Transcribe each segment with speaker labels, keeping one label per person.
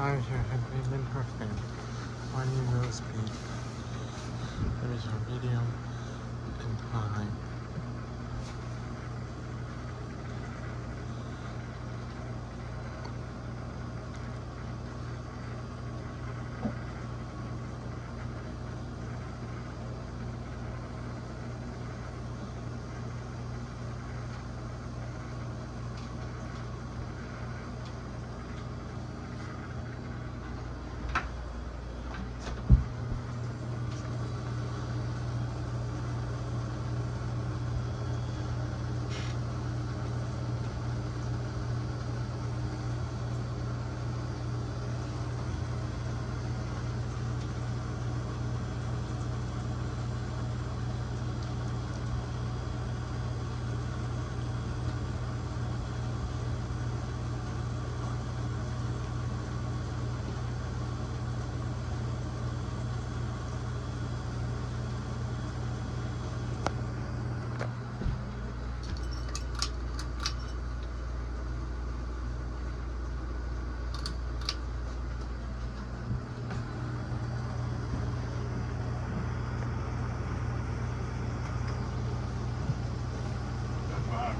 Speaker 1: I have been her fan. When you will speak, there is a video and time.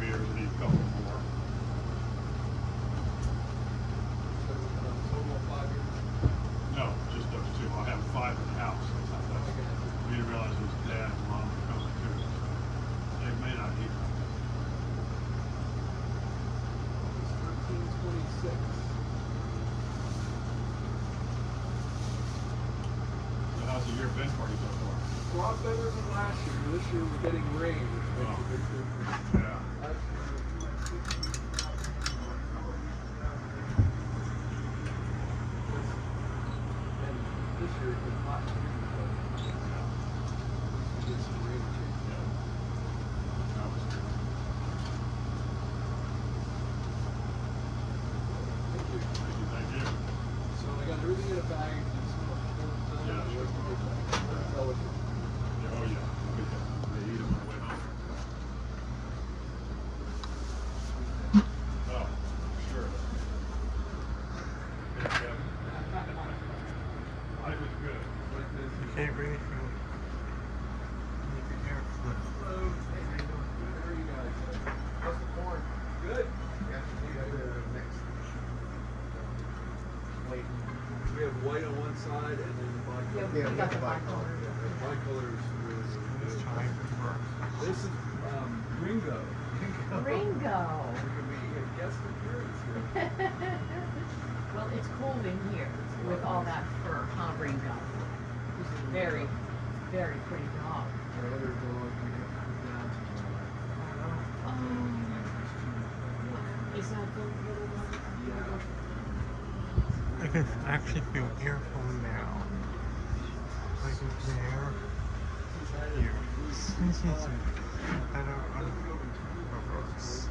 Speaker 2: Years and need a couple more. No, just those two. I'll have 5 in the house. We didn't realize it was dad and mom were coming too. So they may not need them.
Speaker 3: It's 1326.
Speaker 2: So how's the year been for you so far?
Speaker 3: A lot better than last year. This year we're getting rain, which makes a big difference.
Speaker 2: Yeah.
Speaker 3: And this year it's been hot too, so we get some rain too.
Speaker 2: Yeah. That was good.
Speaker 3: Thank you.
Speaker 2: Thank you. Thank you.
Speaker 3: So I got everything in a bag.
Speaker 2: Yeah, sure.
Speaker 3: Delicate.
Speaker 2: Yeah, oh yeah. They eat them on the way home. Oh, sure. Yeah, Kevin. Life is good.
Speaker 1: You can't really feel it. You can hear it flip.
Speaker 3: Hello. Hey, how you doing? Good. How are you guys? How's the corn? Good.
Speaker 4: Yeah, we got the next wait.
Speaker 3: We have white on one side and then the bicolor.
Speaker 4: Yeah, we got the
Speaker 5: bicolor.
Speaker 4: bicolor.
Speaker 3: The bicolor is really, really
Speaker 1: Let's
Speaker 3: good.
Speaker 1: try it first.
Speaker 3: This is Ringo.
Speaker 5: Ringo.
Speaker 3: We guess the appearance here.
Speaker 5: Well, it's cold in here with all that fur, huh, Ringo? Very, very pretty dog.
Speaker 3: Our other dog we have to put down tomorrow.
Speaker 5: Is that the little one?
Speaker 3: Yeah.
Speaker 1: I can actually feel earful now. Like there. Here. This is better on reverse.